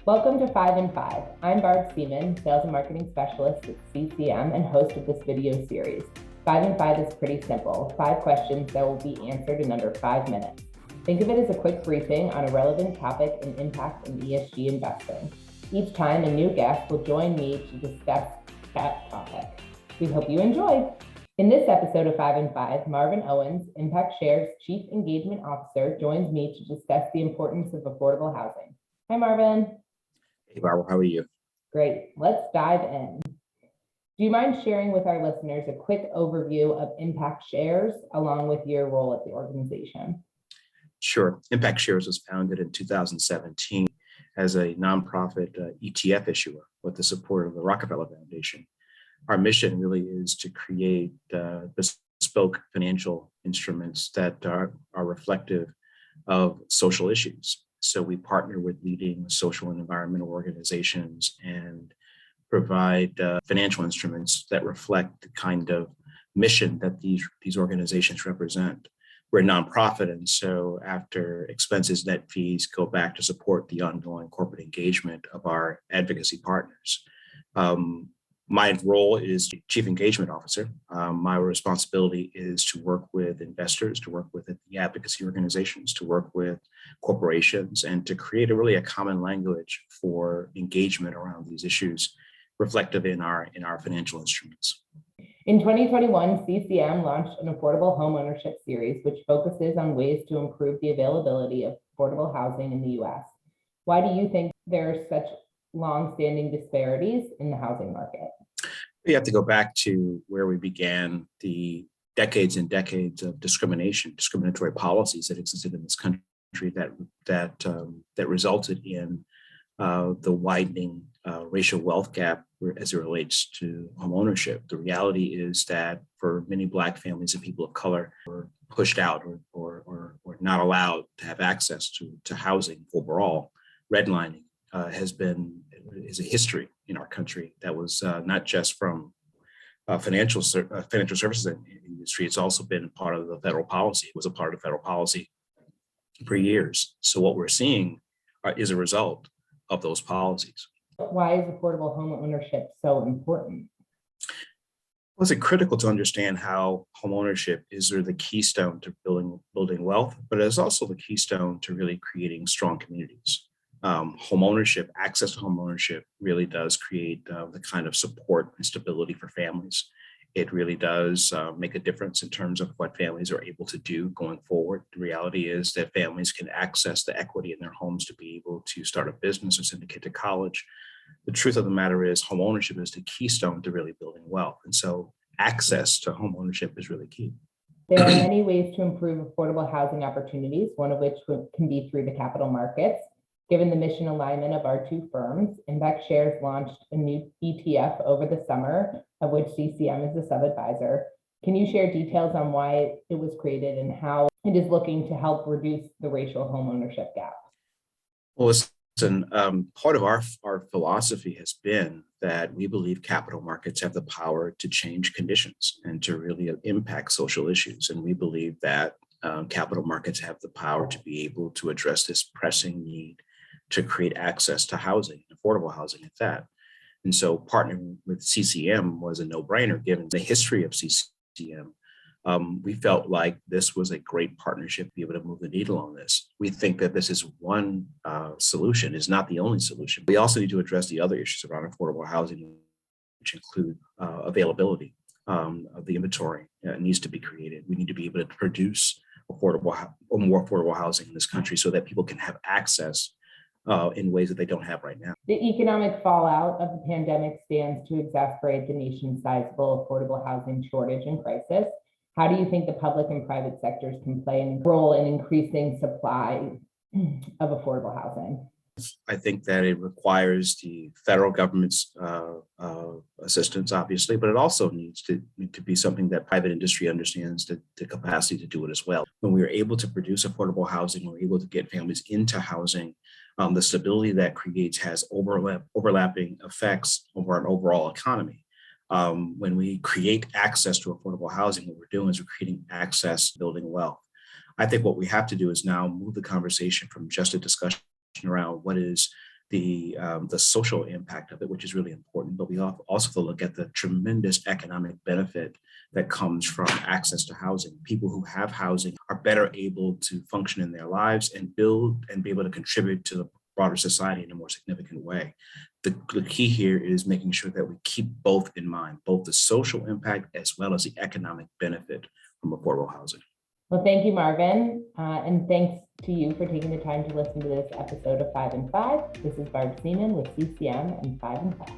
Welcome to 5 and 5. I'm Barb Seaman, Sales and Marketing Specialist at CCM and host of this video series. 5 and 5 is pretty simple. 5 questions that will be answered in under 5 minutes. Think of it as a quick briefing on a relevant topic in impact and ESG investing. Each time, a new guest will join me to discuss that topic. We hope you enjoy. In this episode of 5 and 5, Marvin Owens, Impact Share's Chief Engagement Officer, joins me to discuss the importance of affordable housing. Hi, Marvin. Hey, Barbara, how are you? Great. Let's dive in. Do you mind sharing with our listeners a quick overview of Impact Shares along with your role at the organization? Sure. Impact Shares was founded in 2017 as a nonprofit ETF issuer with the support of the Rockefeller Foundation. Our mission really is to create bespoke financial instruments that are reflective of social issues. So we partner with leading social and environmental organizations and provide financial instruments that reflect the kind of mission that these organizations represent. We're a nonprofit, and so after expenses, net fees go back to support the ongoing corporate engagement of our advocacy partners. My role is Chief Engagement Officer. My responsibility is to work with investors, to work with the advocacy organizations, to work with corporations, and to create a common language for engagement around these issues reflective in our financial instruments. In 2021, CCM launched an affordable homeownership series, which focuses on ways to improve the availability of affordable housing in the U.S. Why do you think there are such long-standing disparities in the housing market? We have to go back to where we began the decades and decades of discriminatory policies that existed in this country that resulted in the widening racial wealth gap as it relates to homeownership. The reality is that for many Black families and people of color were pushed out or not allowed to have access to housing overall. Redlining is a history in our country that was not just from financial services industry. It's also been part of the federal policy. It was a part of federal policy for years. So what we're seeing is a result of those policies. Why is affordable home ownership so important? Well, it's critical to understand how home ownership is sort of the keystone to building wealth, but it's also the keystone to really creating strong communities. Home ownership, access to home ownership really does create the kind of support and stability for families. It really does make a difference in terms of what families are able to do going forward. The reality is that families can access the equity in their homes to be able to start a business or send a kid to college. The truth of the matter is home ownership is the keystone to really building wealth. And so access to home ownership is really key. There are many ways to improve affordable housing opportunities, one of which can be through the capital markets. Given the mission alignment of our two firms, Impact Shares launched a new ETF over the summer, of which CCM is the sub-advisor. Can you share details on why it was created and how it is looking to help reduce the racial homeownership gap? Well, listen, part of our philosophy has been that we believe capital markets have the power to change conditions and to really impact social issues. And we believe that capital markets have the power to be able to address this pressing need to create access to housing, affordable housing at that. And so partnering with CCM was a no-brainer given the history of CCM. We felt like this was a great partnership to be able to move the needle on this. We think that this is one solution, is not the only solution. We also need to address the other issues around affordable housing, which include availability of the inventory needs to be created. We need to be able to produce more affordable housing in this country so that people can have access in ways that they don't have right now. The economic fallout of the pandemic stands to exacerbate the nation's sizable affordable housing shortage and crisis. How do you think the public and private sectors can play a role in increasing supply of affordable housing? I think that it requires the federal government's assistance, obviously, but it also needs to be something that private industry understands the capacity to do it as well. When we are able to produce affordable housing, we're able to get families into housing. The stability that creates has overlapping effects over an overall economy. When we create access to affordable housing, what we're doing is we're creating access, building wealth. I think what we have to do is now move the conversation from just a discussion around what is the social impact of it, which is really important, but we also have to look at the tremendous economic benefit that comes from access to housing. People who have housing are better able to function in their lives and build and be able to contribute to the broader society in a more significant way. The key here is making sure that we keep both in mind, both the social impact as well as the economic benefit from affordable housing. Well, thank you, Marvin. And thanks to you for taking the time to listen to this episode of 5 and 5. This is Barb Seaman with CCM and 5 and 5.